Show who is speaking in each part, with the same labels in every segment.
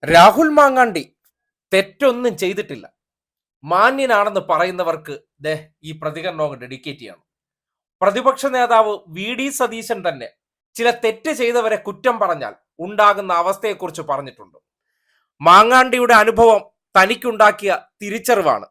Speaker 1: രാഹുൽ മാങ്ങാണ്ടി തെറ്റൊന്നും ചെയ്തിട്ടില്ല. മാന്യനാണെന്ന് പറയുന്നവർക്ക് ഈ പ്രതികരണം ഡെഡിക്കേറ്റ് ചെയ്യണം. പ്രതിപക്ഷ നേതാവ് വി.ഡി. സതീശൻ തന്നെ ചില തെറ്റ് ചെയ്തവരെ കുറ്റം പറഞ്ഞാൽ ഉണ്ടാകുന്ന അവസ്ഥയെക്കുറിച്ച് പറഞ്ഞിട്ടുണ്ട്. മാങ്ങാണ്ടിയുടെ അനുഭവം തനിക്കുണ്ടാക്കിയ തിരിച്ചറിവാണ്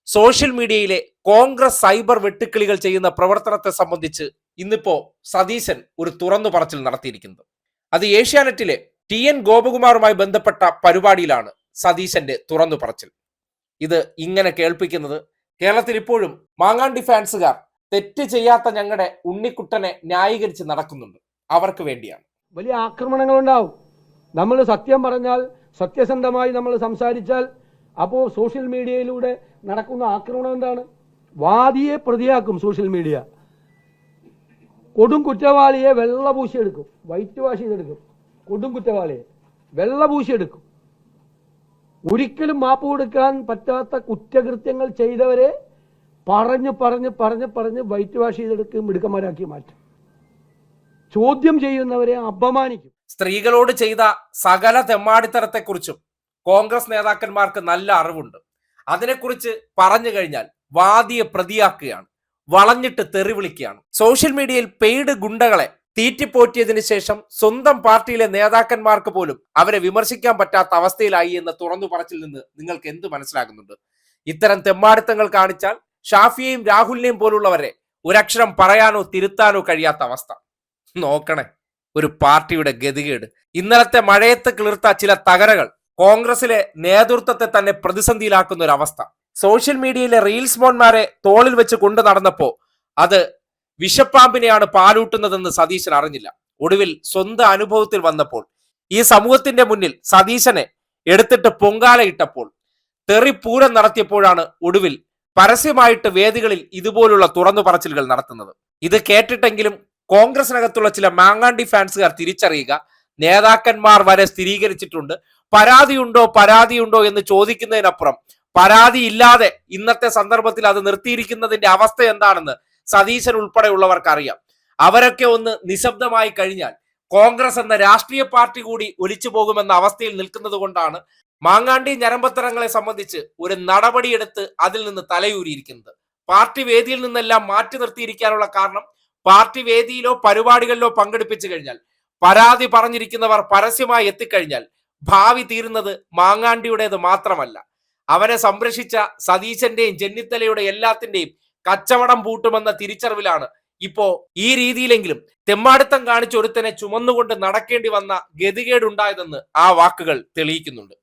Speaker 1: സോഷ്യൽ മീഡിയയിലെ കോൺഗ്രസ് സൈബർ വെട്ടുക്കിളികൾ ചെയ്യുന്ന പ്രവർത്തനത്തെ സംബന്ധിച്ച് ഇന്നിപ്പോ സതീശൻ ഒരു തുറന്നു പറച്ചിൽ നടത്തിയിരിക്കുന്നത്. അത് ഏഷ്യാനെറ്റിലെ ടി.എൻ. ഗോപകുമാറുമായി ബന്ധപ്പെട്ട പരിപാടിയിലാണ് സതീശന്റെ തുറന്നു പറച്ചിൽ. ഇത് ഇങ്ങനെ കേൾപ്പിക്കുന്നത് കേരളത്തിൽ ഇപ്പോഴും മാങ്ങാണ്ടി ഫാൻസുകാർ തെറ്റ് ചെയ്യാത്ത ഞങ്ങളുടെ ഉണ്ണിക്കുട്ടനെ ന്യായീകരിച്ച് നടക്കുന്നുണ്ട്. അവർക്ക് വേണ്ടിയാണ്.
Speaker 2: വലിയ ആക്രമണങ്ങൾ ഉണ്ടാവും. നമ്മൾ സത്യം പറഞ്ഞാൽ, സത്യസന്ധമായി നമ്മൾ സംസാരിച്ചാൽ, അപ്പോൾ സോഷ്യൽ മീഡിയയിലൂടെ നടക്കുന്ന ആക്രമണം എന്താണ്? വാദിയെ പ്രതിയാക്കും സോഷ്യൽ മീഡിയ. കൊടും കുറ്റവാളിയെ വെള്ളപൂശിയെടുക്കും, വൈറ്റ് വാഷ് ചെയ്തെടുക്കും. കൊടും കുറ്റവാളിയെ വെള്ളപൂശിയെടുക്കും. ഒരിക്കലും മാപ്പ് കൊടുക്കാൻ പറ്റാത്ത കുറ്റകൃത്യങ്ങൾ ചെയ്തവരെ പറഞ്ഞ് പറഞ്ഞ് പറഞ്ഞ് പറഞ്ഞ് വൈറ്റ് വാഷ് ചെയ്തെടുക്കും, മിടുക്കന്മാരാക്കി മാറ്റും. ചോദ്യം ചെയ്യുന്നവരെ അപമാനിക്കും.
Speaker 1: സ്ത്രീകളോട് ചെയ്ത സകല തെമ്മാടിത്തരത്തെക്കുറിച്ചും കോൺഗ്രസ് നേതാക്കന്മാർക്ക് നല്ല അറിവുണ്ട്. അതിനെക്കുറിച്ച് പറഞ്ഞു കഴിഞ്ഞാൽ വാദിയെ പ്രതിയാക്കുകയാണ്, വളഞ്ഞിട്ട് തെറി വിളിക്കുകയാണ്. സോഷ്യൽ മീഡിയയിൽ പെയ്ഡ് ഗുണ്ടകളെ തീറ്റിപ്പോറ്റിയതിനു ശേഷം സ്വന്തം പാർട്ടിയിലെ നേതാക്കന്മാർക്ക് പോലും അവരെ വിമർശിക്കാൻ പറ്റാത്ത അവസ്ഥയിലായി എന്ന തുറന്നു പറച്ചിൽ നിന്ന് നിങ്ങൾക്ക് എന്ത് മനസ്സിലാകുന്നുണ്ട്? ഇത്തരം തെമ്മാടിത്തങ്ങൾ കാണിച്ചാൽ ഷാഫിയെയും രാഹുലിനെയും പോലുള്ളവരെ ഒരക്ഷരം പറയാനോ തിരുത്താനോ കഴിയാത്ത അവസ്ഥ. നോക്കണേ ഒരു പാർട്ടിയുടെ ഗതികേട്. ഇന്നലത്തെ മഴയത്ത് കിളിർത്ത ചില തകരകൾ കോൺഗ്രസിലെ നേതൃത്വത്തെ തന്നെ പ്രതിസന്ധിയിലാക്കുന്ന ഒരു അവസ്ഥ. സോഷ്യൽ മീഡിയയിലെ റീൽസ് മോന്മാരെ തോളിൽ വെച്ച് കൊണ്ടു നടന്നപ്പോ അത് വിഷപ്പാമ്പിനെയാണ് പാലൂട്ടുന്നതെന്ന് സതീശൻ അറിഞ്ഞില്ല. ഒടുവിൽ സ്വന്തം അനുഭവത്തിൽ വന്നപ്പോൾ ഈ സമൂഹത്തിന്റെ മുന്നിൽ സതീശനെ എടുത്തിട്ട് പൊങ്കാലയിട്ടപ്പോൾ, തെറിപ്പൂരം നടത്തിയപ്പോഴാണ് ഒടുവിൽ പരസ്യമായിട്ട് വേദികളിൽ ഇതുപോലുള്ള തുറന്നു പറച്ചിലുകൾ നടത്തുന്നത്. ഇത് കേട്ടിട്ടെങ്കിലും കോൺഗ്രസിനകത്തുള്ള ചില മാങ്ങാണ്ടി ഫാൻസുകാർ തിരിച്ചറിയുക. നേതാക്കന്മാർ വരെ സ്ഥിരീകരിച്ചിട്ടുണ്ട്. പരാതിയുണ്ടോ എന്ന് ചോദിക്കുന്നതിനപ്പുറം പരാതിയില്ലാതെ ഇന്നത്തെ സന്ദർഭത്തിൽ അത് നിർത്തിയിരിക്കുന്നതിന്റെ അവസ്ഥ എന്താണെന്ന് സതീശൻ ഉൾപ്പെടെയുള്ളവർക്ക് അറിയാം. അവരൊക്കെ ഒന്ന് നിശബ്ദമായി കഴിഞ്ഞാൽ കോൺഗ്രസ് എന്ന രാഷ്ട്രീയ പാർട്ടി കൂടി ഒലിച്ചു പോകുമെന്ന അവസ്ഥയിൽ നിൽക്കുന്നത് കൊണ്ടാണ് മാങ്ങാണ്ടി ഞരമ്പത്തരങ്ങളെ സംബന്ധിച്ച് ഒരു നടപടിയെടുത്ത് അതിൽ നിന്ന് തലയൂരിയിരിക്കുന്നത്. പാർട്ടി വേദിയിൽ നിന്നെല്ലാം മാറ്റി നിർത്തിയിരിക്കാനുള്ള കാരണം, പാർട്ടി വേദിയിലോ പരിപാടികളിലോ പങ്കെടുപ്പിച്ചു കഴിഞ്ഞാൽ, പരാതി പറഞ്ഞിരിക്കുന്നവർ പരസ്യമായി എത്തിക്കഴിഞ്ഞാൽ ഭാവി തീരുന്നത് മാങ്ങാണ്ടിയുടേത് മാത്രമല്ല, അവനെ സംരക്ഷിച്ച സതീശന്റെയും ചെന്നിത്തലയുടെ എല്ലാത്തിന്റെയും കച്ചവടം പൂട്ടുമെന്ന തിരിച്ചറിവിലാണ് ഇപ്പോ ഈ രീതിയിലെങ്കിലും തെമ്മാടിത്തം കാണിച്ച ഒരുത്തനെ ചുമന്നുകൊണ്ട് നടക്കേണ്ടി വന്ന ഗതികേടുണ്ടായതെന്ന് ആ വാക്കുകൾ തെളിയിക്കുന്നുണ്ട്.